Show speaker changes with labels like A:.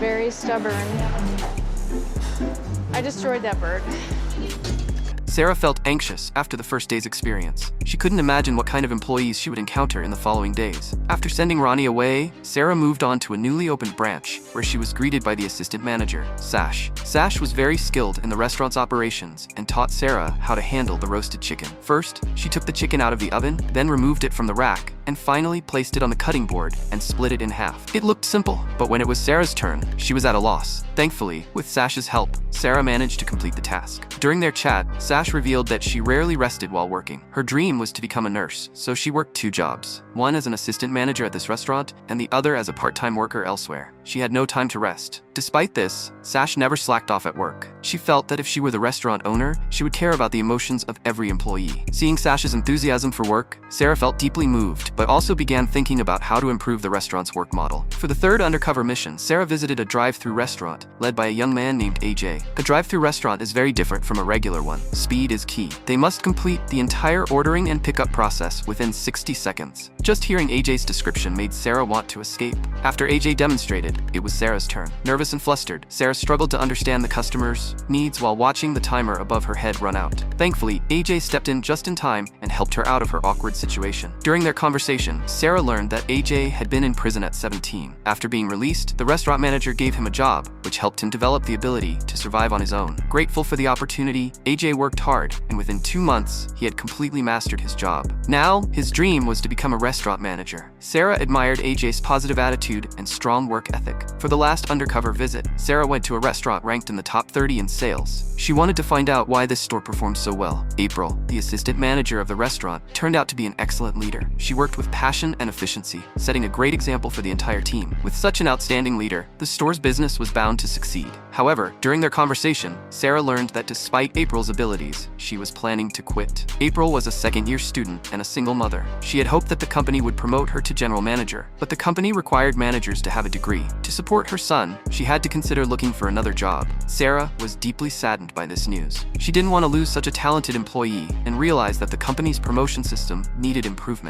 A: very stubborn. I destroyed that bird.
B: Sarah felt anxious after the first day's experience. She couldn't imagine what kind of employees she would encounter in the following days. After sending Ronnie away, Sarah moved on to a newly opened branch, where she was greeted by the assistant manager, Sash. Sash was very skilled in the restaurant's operations and taught Sarah how to handle the roasted chicken. First, she took the chicken out of the oven, then removed it from the rack, and finally placed it on the cutting board and split it in half. It looked simple, but when it was Sarah's turn, she was at a loss. Thankfully, with Sash's help, Sarah managed to complete the task. During their chat, Sash revealed that she rarely rested while working. Her dream was to become a nurse, so she worked 2 jobs, one as an assistant manager at this restaurant and the other as a part-time worker elsewhere. She had no time to rest. Despite this, Sash never slacked off at work. She felt that if she were the restaurant owner, she would care about the emotions of every employee. Seeing Sash's enthusiasm for work, Sarah felt deeply moved, but also began thinking about how to improve the restaurant's work model. For the third undercover mission, Sarah visited a drive-thru restaurant led by a young man named AJ. A drive-thru restaurant is very different from a regular one. Speed is key. They must complete the entire ordering and pickup process within 60 seconds. Just hearing AJ's description made Sarah want to escape. After AJ demonstrated, it was Sarah's turn. Nervous and flustered, Sarah struggled to understand the customer's needs while watching the timer above her head run out. Thankfully, AJ stepped in just in time and helped her out of her awkward situation. During their conversation, Sarah learned that AJ had been in prison at 17. After being released, the restaurant manager gave him a job, which helped him develop the ability to survive on his own. Grateful for the opportunity, AJ worked hard, and within 2 months, he had completely mastered his job. Now, his dream was to become a restaurant manager. Sarah admired AJ's positive attitude and strong work ethic. For the last undercover visit, Sarah went to a restaurant ranked in the top 30 in sales. She wanted to find out why this store performed so well. April, the assistant manager of the restaurant, turned out to be an excellent leader. She worked with passion and efficiency, setting a great example for the entire team. With such an outstanding leader, the store's business was bound to succeed. However, during their conversation, Sarah learned that despite April's abilities, she was planning to quit. April was a second-year student and a single mother. She had hoped that the company would promote her to general manager, but the company required managers to have a degree. To support her son, she had to consider looking for another job. Sarah was deeply saddened by this news. She didn't want to lose such a talented employee and realized that the company's promotion system needed improvement.